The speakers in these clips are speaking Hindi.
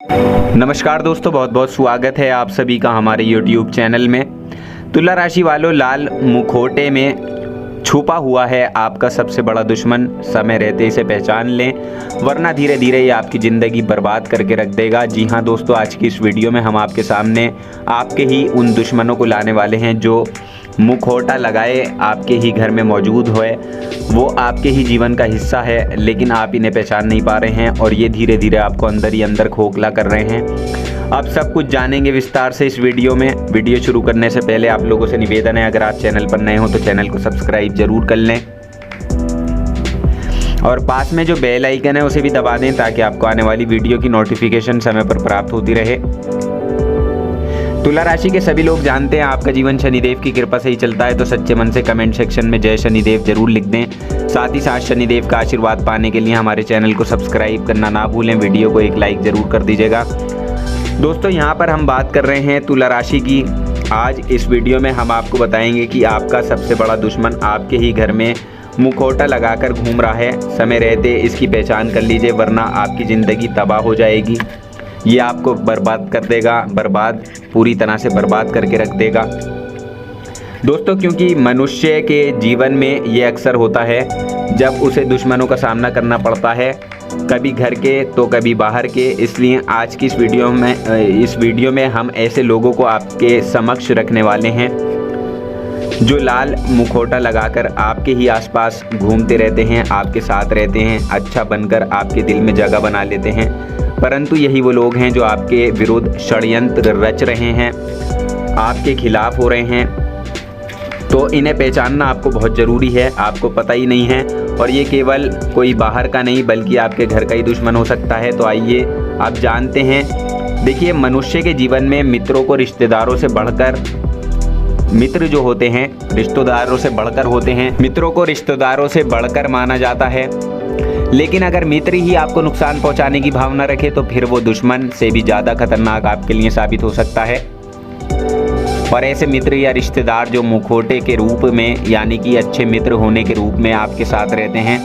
नमस्कार दोस्तों, बहुत बहुत स्वागत है आप सभी का हमारे YouTube चैनल में। तुला राशि वालों, लाल मुखौटे में छुपा हुआ है आपका सबसे बड़ा दुश्मन। समय रहते इसे पहचान लें, वरना धीरे धीरे ये आपकी ज़िंदगी बर्बाद करके रख देगा। जी हाँ दोस्तों, आज की इस वीडियो में हम आपके सामने आपके ही उन दुश्मनों को लाने वाले हैं जो मुखौटा लगाए आपके ही घर में मौजूद है। वो आपके ही जीवन का हिस्सा है, लेकिन आप इन्हें पहचान नहीं पा रहे हैं और ये धीरे धीरे आपको अंदर ही अंदर खोखला कर रहे हैं। अब सब कुछ जानेंगे विस्तार से इस वीडियो में। वीडियो शुरू करने से पहले आप लोगों से निवेदन है, अगर आप चैनल पर नए हो तो चैनल को सब्सक्राइब जरूर कर लें और पास में जो बेल आइकन है उसे भी दबा दें ताकि आपको आने वाली वीडियो की नोटिफिकेशन समय पर प्राप्त होती रहे। तुला राशि के सभी लोग जानते हैं आपका जीवन शनिदेव की कृपा से ही चलता है, तो सच्चे मन से कमेंट सेक्शन में जय शनिदेव जरूर लिख दें। साथ ही साथ शनिदेव का आशीर्वाद पाने के लिए हमारे चैनल को सब्सक्राइब करना ना भूलें। वीडियो को एक लाइक जरूर कर दीजिएगा। दोस्तों, यहाँ पर हम बात कर रहे हैं तुला राशि की। आज इस वीडियो में हम आपको बताएंगे कि आपका सबसे बड़ा दुश्मन आपके ही घर में मुखौटा लगाकर घूम रहा है। समय रहते इसकी पहचान कर लीजिए, वरना आपकी ज़िंदगी तबाह हो जाएगी। ये आपको बर्बाद कर देगा, पूरी तरह से बर्बाद करके रख देगा दोस्तों। क्योंकि मनुष्य के जीवन में ये अक्सर होता है जब उसे दुश्मनों का सामना करना पड़ता है, कभी घर के तो कभी बाहर के। इसलिए आज की इस वीडियो में हम ऐसे लोगों को आपके समक्ष रखने वाले हैं जो लाल मुखौटा लगाकर आपके ही आसपास घूमते रहते हैं, आपके साथ रहते हैं, अच्छा बनकर आपके दिल में जगह बना लेते हैं। परंतु यही वो लोग हैं जो आपके विरुद्ध षड्यंत्र रच रहे हैं, आपके खिलाफ हो रहे हैं। तो इन्हें पहचानना आपको बहुत ज़रूरी है। आपको पता ही नहीं है, और ये केवल कोई बाहर का नहीं बल्कि आपके घर का ही दुश्मन हो सकता है। तो आइए आप जानते हैं। देखिए, मनुष्य के जीवन में मित्रों को रिश्तेदारों से बढ़कर, मित्र जो होते हैं रिश्तेदारों से बढ़कर होते हैं। मित्रों को रिश्तेदारों से बढ़कर माना जाता है, लेकिन अगर मित्र ही आपको नुकसान पहुंचाने की भावना रखे तो फिर वो दुश्मन से भी ज़्यादा खतरनाक आपके लिए साबित हो सकता है। और ऐसे मित्र या रिश्तेदार जो मुखौटे के रूप में, यानी कि अच्छे मित्र होने के रूप में आपके साथ रहते हैं,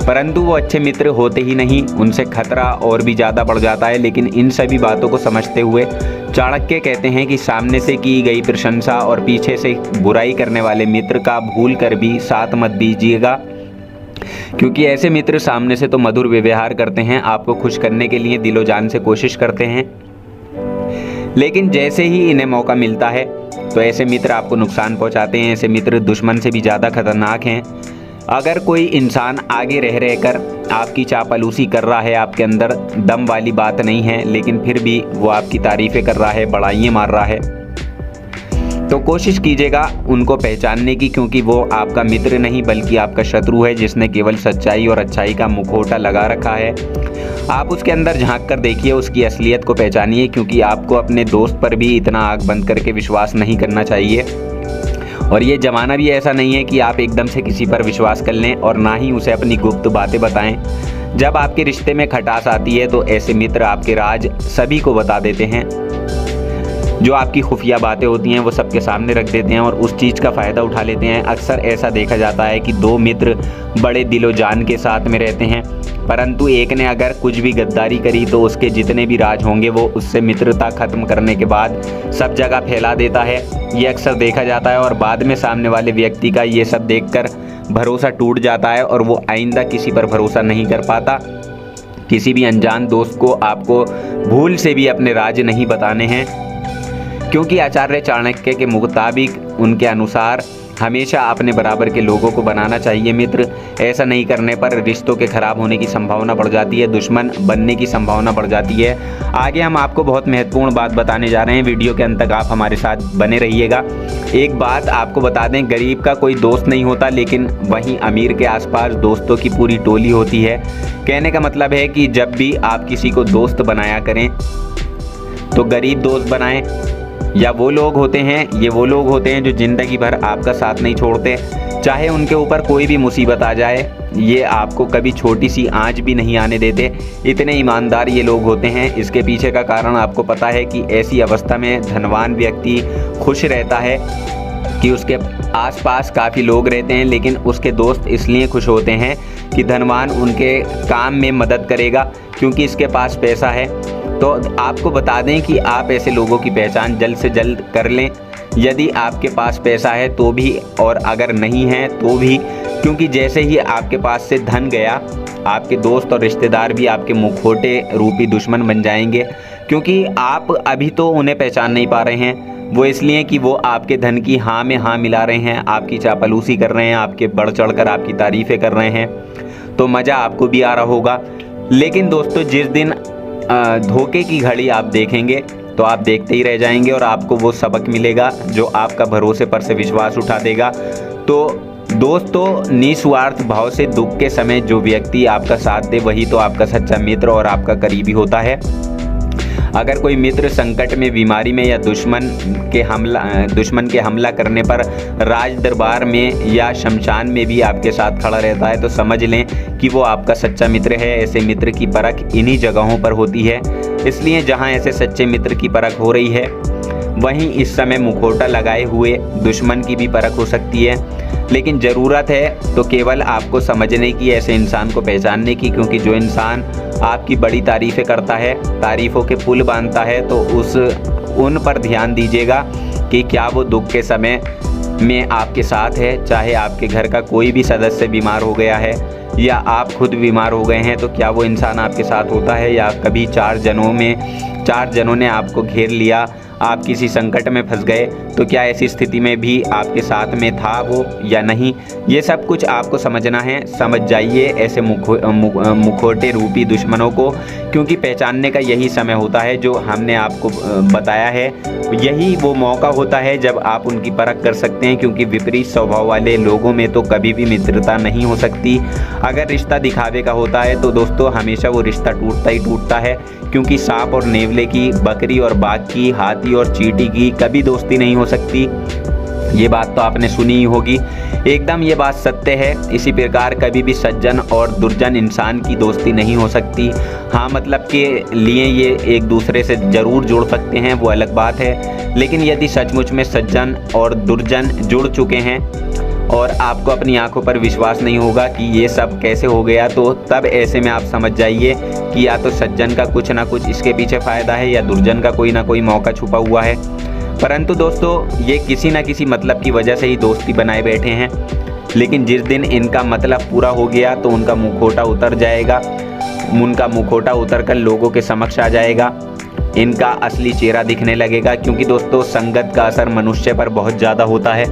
परंतु वो अच्छे मित्र होते ही नहीं, उनसे खतरा और भी ज़्यादा बढ़ जाता है। लेकिन इन सभी बातों को समझते हुए चाणक्य कहते हैं कि सामने से की गई प्रशंसा और पीछे से बुराई करने वाले मित्र का भूल कर भी साथ मत दीजिएगा, क्योंकि ऐसे मित्र सामने से तो मधुर व्यवहार करते हैं, आपको खुश करने के लिए दिलो जान से कोशिश करते हैं, लेकिन जैसे ही इन्हें मौका मिलता है तो ऐसे मित्र आपको नुकसान पहुंचाते हैं। ऐसे मित्र दुश्मन से भी ज़्यादा खतरनाक हैं। अगर कोई इंसान आगे रह रहकर आपकी चापलूसी कर रहा है, आपके अंदर दम वाली बात नहीं है, लेकिन फिर भी वो आपकी तारीफ़ें कर रहा है, बड़ाइयाँ मार रहा है, तो कोशिश कीजिएगा उनको पहचानने की, क्योंकि वो आपका मित्र नहीं बल्कि आपका शत्रु है, जिसने केवल सच्चाई और अच्छाई का मुखौटा लगा रखा है। आप उसके अंदर झांक कर देखिए, उसकी असलियत को पहचानिए, क्योंकि आपको अपने दोस्त पर भी इतना आँख बंद करके विश्वास नहीं करना चाहिए। और ये ज़माना भी ऐसा नहीं है कि आप एकदम से किसी पर विश्वास कर लें, और ना ही उसे अपनी गुप्त बातें बताएं। जब आपके रिश्ते में खटास आती है तो ऐसे मित्र आपके राज सभी को बता देते हैं। जो आपकी खुफिया बातें होती हैं वो सबके सामने रख देते हैं और उस चीज़ का फ़ायदा उठा लेते हैं। अक्सर ऐसा देखा जाता है कि दो मित्र बड़े दिलो जान के साथ में रहते हैं, परंतु एक ने अगर कुछ भी गद्दारी करी तो उसके जितने भी राज होंगे वो उससे मित्रता ख़त्म करने के बाद सब जगह फैला देता है। ये अक्सर देखा जाता है और बाद में सामने वाले व्यक्ति का ये सब देखकर भरोसा टूट जाता है और वो आइंदा किसी पर भरोसा नहीं कर पाता। किसी भी अनजान दोस्त को आपको भूल से भी अपने राज नहीं बताने हैं, क्योंकि आचार्य चाणक्य के मुताबिक, उनके अनुसार हमेशा अपने बराबर के लोगों को बनाना चाहिए मित्र। ऐसा नहीं करने पर रिश्तों के खराब होने की संभावना बढ़ जाती है, दुश्मन बनने की संभावना बढ़ जाती है। आगे हम आपको बहुत महत्वपूर्ण बात बताने जा रहे हैं, वीडियो के अंत तक आप हमारे साथ बने रहिएगा। एक बात आपको बता दें, गरीब का कोई दोस्त नहीं होता, लेकिन वहीं अमीर के आसपास दोस्तों की पूरी टोली होती है। कहने का मतलब है कि जब भी आप किसी को दोस्त बनाया करें तो गरीब दोस्त बनाएं, या वो लोग होते हैं जो ज़िंदगी भर आपका साथ नहीं छोड़ते, चाहे उनके ऊपर कोई भी मुसीबत आ जाए, ये आपको कभी छोटी सी आंच भी नहीं आने देते। इतने ईमानदार ये लोग होते हैं। इसके पीछे का कारण आपको पता है कि ऐसी अवस्था में धनवान व्यक्ति खुश रहता है कि उसके आसपास काफ़ी लोग रहते हैं, लेकिन उसके दोस्त इसलिए खुश होते हैं कि धनवान उनके काम में मदद करेगा क्योंकि इसके पास पैसा है। तो आपको बता दें कि आप ऐसे लोगों की पहचान जल्द से जल्द कर लें, यदि आपके पास पैसा है तो भी और अगर नहीं है तो भी, क्योंकि जैसे ही आपके पास से धन गया, आपके दोस्त और रिश्तेदार भी आपके मुखौटे रूपी दुश्मन बन जाएंगे, क्योंकि आप अभी तो उन्हें पहचान नहीं पा रहे हैं। वो इसलिए कि वो आपके धन की हाँ में हाँ मिला रहे हैं, आपकी चापलूसी कर रहे हैं, आपके बढ़ चढ़ कर आपकी तारीफ़ें कर रहे हैं, तो मज़ा आपको भी आ रहा होगा। लेकिन दोस्तों, जिस दिन धोखे की घड़ी आप देखेंगे तो आप देखते ही रह जाएंगे और आपको वो सबक मिलेगा जो आपका भरोसे पर से विश्वास उठा देगा। तो दोस्तों, निस्वार्थ भाव से दुख के समय जो व्यक्ति आपका साथ दे वही तो आपका सच्चा मित्र और आपका करीबी होता है। अगर कोई मित्र संकट में, बीमारी में या दुश्मन के हमला करने पर राज दरबार में या शमशान में भी आपके साथ खड़ा रहता है तो समझ लें कि वो आपका सच्चा मित्र है। ऐसे मित्र की परख इन्हीं जगहों पर होती है। इसलिए जहां ऐसे सच्चे मित्र की परख हो रही है, वहीं इस समय मुखौटा लगाए हुए दुश्मन की भी परख हो सकती है। लेकिन ज़रूरत है तो केवल आपको समझने की, ऐसे इंसान को पहचानने की, क्योंकि जो इंसान आपकी बड़ी तारीफ़ें करता है, तारीफ़ों के पुल बांधता है, तो उन पर ध्यान दीजिएगा कि क्या वो दुख के समय में आपके साथ है। चाहे आपके घर का कोई भी सदस्य बीमार हो गया है या आप खुद बीमार हो गए हैं, तो क्या वो इंसान आपके साथ होता है, या कभी चार जनों ने आपको घेर लिया, आप किसी संकट में फंस गए, तो क्या ऐसी स्थिति में भी आपके साथ में था वो या नहीं। ये सब कुछ आपको समझना है। समझ जाइए ऐसे मुखौटे रूपी दुश्मनों को, क्योंकि पहचानने का यही समय होता है जो हमने आपको बताया है। यही वो मौका होता है जब आप उनकी परख कर सकते हैं, क्योंकि विपरीत स्वभाव वाले लोगों में तो कभी भी मित्रता नहीं हो सकती। अगर रिश्ता दिखावे का होता है तो दोस्तों हमेशा वो रिश्ता टूटता ही टूटता है, क्योंकि सांप और नेवले की, बकरी और बाघ की, हाथी और चींटी की कभी दोस्ती नहीं हो सकती। ये बात तो आपने सुनी ही होगी। एकदम ये बात सत्य है। इसी प्रकार कभी भी सज्जन और दुर्जन इंसान की दोस्ती नहीं हो सकती। हाँ, मतलब के लिए ये एक दूसरे से ज़रूर जुड़ सकते हैं, वो अलग बात है। लेकिन यदि सचमुच में सज्जन और दुर्जन जुड़ चुके हैं और आपको अपनी आंखों पर विश्वास नहीं होगा कि ये सब कैसे हो गया, तो तब ऐसे में आप समझ जाइए कि या तो सज्जन का कुछ ना कुछ इसके पीछे फ़ायदा है या दुर्जन का कोई ना कोई मौका छुपा हुआ है। परंतु दोस्तों, ये किसी न किसी मतलब की वजह से ही दोस्ती बनाए बैठे हैं। लेकिन जिस दिन इनका मतलब पूरा हो गया तो उनका मुखौटा उतर जाएगा। उनका मुखौटा उतर कर लोगों के समक्ष आ जाएगा, इनका असली चेहरा दिखने लगेगा। क्योंकि दोस्तों, संगत का असर मनुष्य पर बहुत ज़्यादा होता है।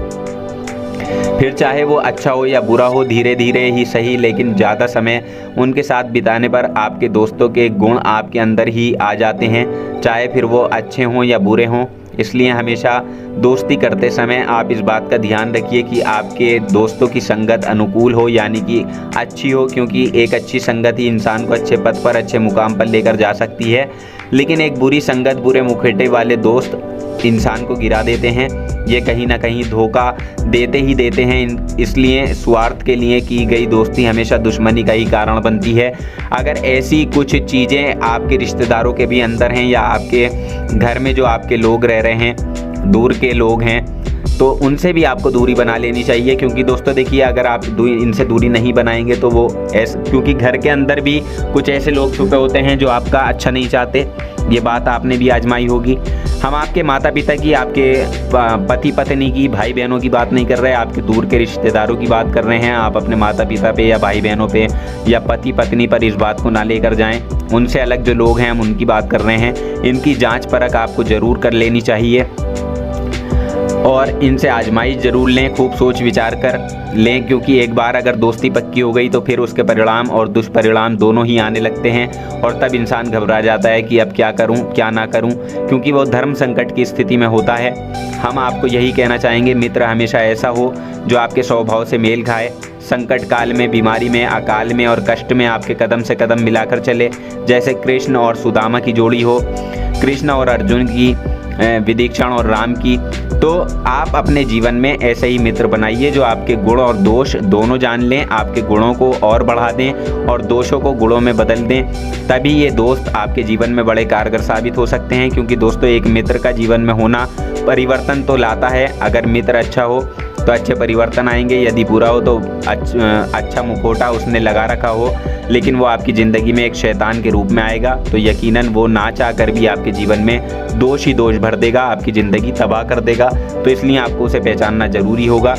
फिर चाहे वो अच्छा हो या बुरा हो, धीरे धीरे ही सही, लेकिन ज़्यादा समय उनके साथ बिताने पर आपके दोस्तों के गुण आपके अंदर ही आ जाते हैं, चाहे फिर वो अच्छे हों या बुरे हों। इसलिए हमेशा दोस्ती करते समय आप इस बात का ध्यान रखिए कि आपके दोस्तों की संगत अनुकूल हो, यानी कि अच्छी हो, क्योंकि एक अच्छी संगत ही इंसान को अच्छे पद पर, अच्छे मुकाम पर लेकर जा सकती है। लेकिन एक बुरी संगत, बुरे मुखौटे वाले दोस्त इंसान को गिरा देते हैं। ये कहीं ना कहीं धोखा देते ही देते हैं। इसलिए स्वार्थ के लिए की गई दोस्ती हमेशा दुश्मनी का ही कारण बनती है। अगर ऐसी कुछ चीज़ें आपके रिश्तेदारों के भी अंदर हैं या आपके घर में जो आपके लोग रह रहे हैं, दूर के लोग हैं, तो उनसे भी आपको दूरी बना लेनी चाहिए। क्योंकि दोस्तों देखिए, अगर आप इनसे दूरी नहीं बनाएंगे तो वो क्योंकि घर के अंदर भी कुछ ऐसे लोग छुपे होते हैं जो आपका अच्छा नहीं चाहते। ये बात आपने भी आजमाई होगी। हम आपके माता पिता की, आपके पति पत्नी की, भाई बहनों की बात नहीं कर रहे, आपके दूर के रिश्तेदारों की बात कर रहे हैं। आप अपने माता पिता पे या भाई बहनों पे या पति पत्नी पर इस बात को ना लेकर जाएं। उनसे अलग जो लोग हैं हम उनकी बात कर रहे हैं। इनकी जांच परख आपको ज़रूर कर लेनी चाहिए और इनसे आजमाइश ज़रूर लें, खूब सोच विचार कर लें। क्योंकि एक बार अगर दोस्ती पक्की हो गई तो फिर उसके परिणाम और दुष्परिणाम दोनों ही आने लगते हैं और तब इंसान घबरा जाता है कि अब क्या करूं, क्या ना करूं, क्योंकि वो धर्म संकट की स्थिति में होता है। हम आपको यही कहना चाहेंगे, मित्र हमेशा ऐसा हो जो आपके स्वभाव से मेल खाए, संकट काल में, बीमारी में, अकाल में और कष्ट में आपके कदम से कदम मिलाकर चले। जैसे कृष्ण और सुदामा की जोड़ी हो, कृष्ण और अर्जुन की, विभीषण और राम की। तो आप अपने जीवन में ऐसे ही मित्र बनाइए जो आपके गुण और दोष दोनों जान लें, आपके गुणों को और बढ़ा दें और दोषों को गुणों में बदल दें। तभी ये दोस्त आपके जीवन में बड़े कारगर साबित हो सकते हैं। क्योंकि दोस्तों, एक मित्र का जीवन में होना परिवर्तन तो लाता है। अगर मित्र अच्छा हो तो अच्छे परिवर्तन आएंगे, यदि बुरा हो तो अच्छा मुखौटा उसने लगा रखा हो लेकिन वो आपकी ज़िंदगी में एक शैतान के रूप में आएगा, तो यकीनन वो ना चाह कर भी आपके जीवन में दोष ही दोष भर देगा, आपकी ज़िंदगी तबाह कर देगा। तो इसलिए आपको उसे पहचानना ज़रूरी होगा।